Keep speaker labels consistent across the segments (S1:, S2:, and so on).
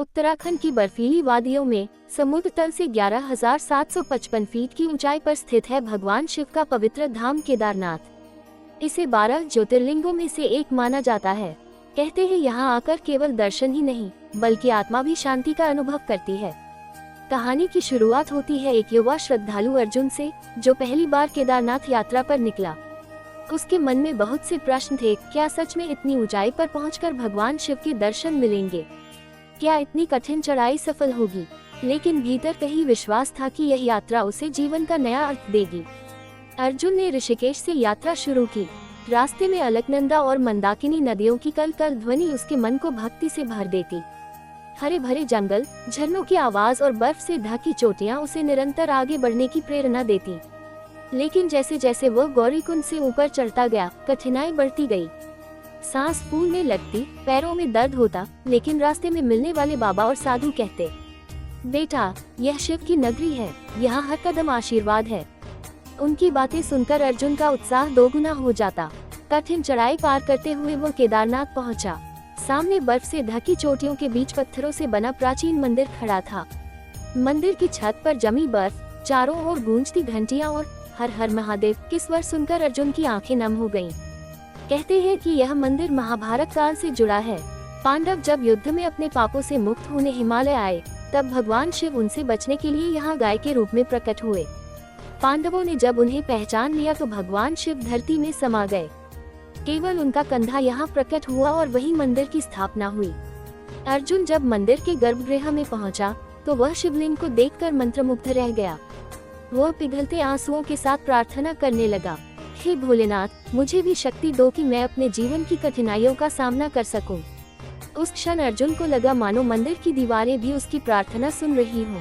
S1: उत्तराखंड की बर्फीली वादियों में समुद्र तल से 11,755 फीट की ऊंचाई पर स्थित है भगवान शिव का पवित्र धाम केदारनाथ। इसे 12 ज्योतिर्लिंगों में से एक माना जाता है। कहते हैं यहाँ आकर केवल दर्शन ही नहीं बल्कि आत्मा भी शांति का अनुभव करती है। कहानी की शुरुआत होती है एक युवा श्रद्धालु अर्जुन से, जो पहली बार केदारनाथ यात्रा पर निकला। उसके मन में बहुत से प्रश्न थे। क्या सच में इतनी ऊंचाई पर पहुंचकर भगवान शिव के दर्शन मिलेंगे? क्या इतनी कठिन चढ़ाई सफल होगी? लेकिन भीतर कहीं विश्वास था कि यह यात्रा उसे जीवन का नया अर्थ देगी। अर्जुन ने ऋषिकेश से यात्रा शुरू की। रास्ते में अलकनंदा और मंदाकिनी नदियों की कल-कल ध्वनि उसके मन को भक्ति से भर देती। हरे भरे जंगल, झरनों की आवाज और बर्फ से ढकी चोटियां उसे निरंतर आगे बढ़ने की प्रेरणा देती। लेकिन जैसे जैसे वह गौरीकुंड से ऊपर चढ़ता गया, कठिनाई बढ़ती गई। सांस फूलने लगती, पैरों में दर्द होता, लेकिन रास्ते में मिलने वाले बाबा और साधु कहते, बेटा, यह शिव की नगरी है, यहाँ हर कदम आशीर्वाद है। उनकी बातें सुनकर अर्जुन का उत्साह दोगुना हो जाता। कठिन चढ़ाई पार करते हुए वो केदारनाथ पहुंचा। सामने बर्फ से ढकी चोटियों के बीच पत्थरों से बना प्राचीन मंदिर खड़ा था। मंदिर की छत पर जमी बर्फ, चारों ओर गूंजती घंटियां और हर हर महादेव के स्वर सुनकर अर्जुन की आंखें नम हो गईं। कहते हैं कि यह मंदिर महाभारत काल से जुड़ा है। पांडव जब युद्ध में अपने पापों से मुक्त होने हिमालय आए, तब भगवान शिव उनसे बचने के लिए यहाँ गाय के रूप में प्रकट हुए। पांडवों ने जब उन्हें पहचान लिया तो भगवान शिव धरती में समा गए। केवल उनका कंधा यहाँ प्रकट हुआ और वही मंदिर की स्थापना हुई। अर्जुन जब मंदिर के गर्भगृह में पहुंचा, तो वह शिवलिंग को देखकर मंत्रमुग्ध रह गया। वह पिघलते आंसुओं के साथ प्रार्थना करने लगा, हे भोलेनाथ, मुझे भी शक्ति दो कि मैं अपने जीवन की कठिनाइयों का सामना कर सकूं। उस क्षण अर्जुन को लगा मानो मंदिर की दीवारें भी उसकी प्रार्थना सुन रही हों।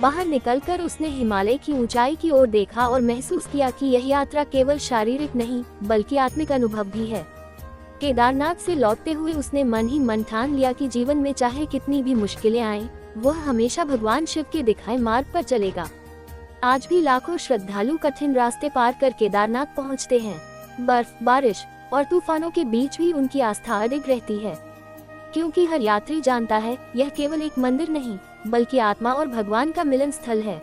S1: बाहर निकलकर उसने हिमालय की ऊंचाई की ओर देखा और महसूस किया कि यह यात्रा केवल शारीरिक नहीं बल्कि आत्मिक अनुभव भी है। केदारनाथ से लौटते हुए उसने मन ही मन ठान लिया कि जीवन में चाहे कितनी भी मुश्किलें आएं, वह हमेशा भगवान शिव के दिखाए मार्ग पर चलेगा। आज भी लाखों श्रद्धालु कठिन रास्ते पार कर केदारनाथ पहुंचते हैं। बर्फ, बारिश और तूफानों के बीच भी उनकी आस्था अडिग रहती है, क्योंकि हर यात्री जानता है यह केवल एक मंदिर नहीं बल्कि आत्मा और भगवान का मिलन स्थल है।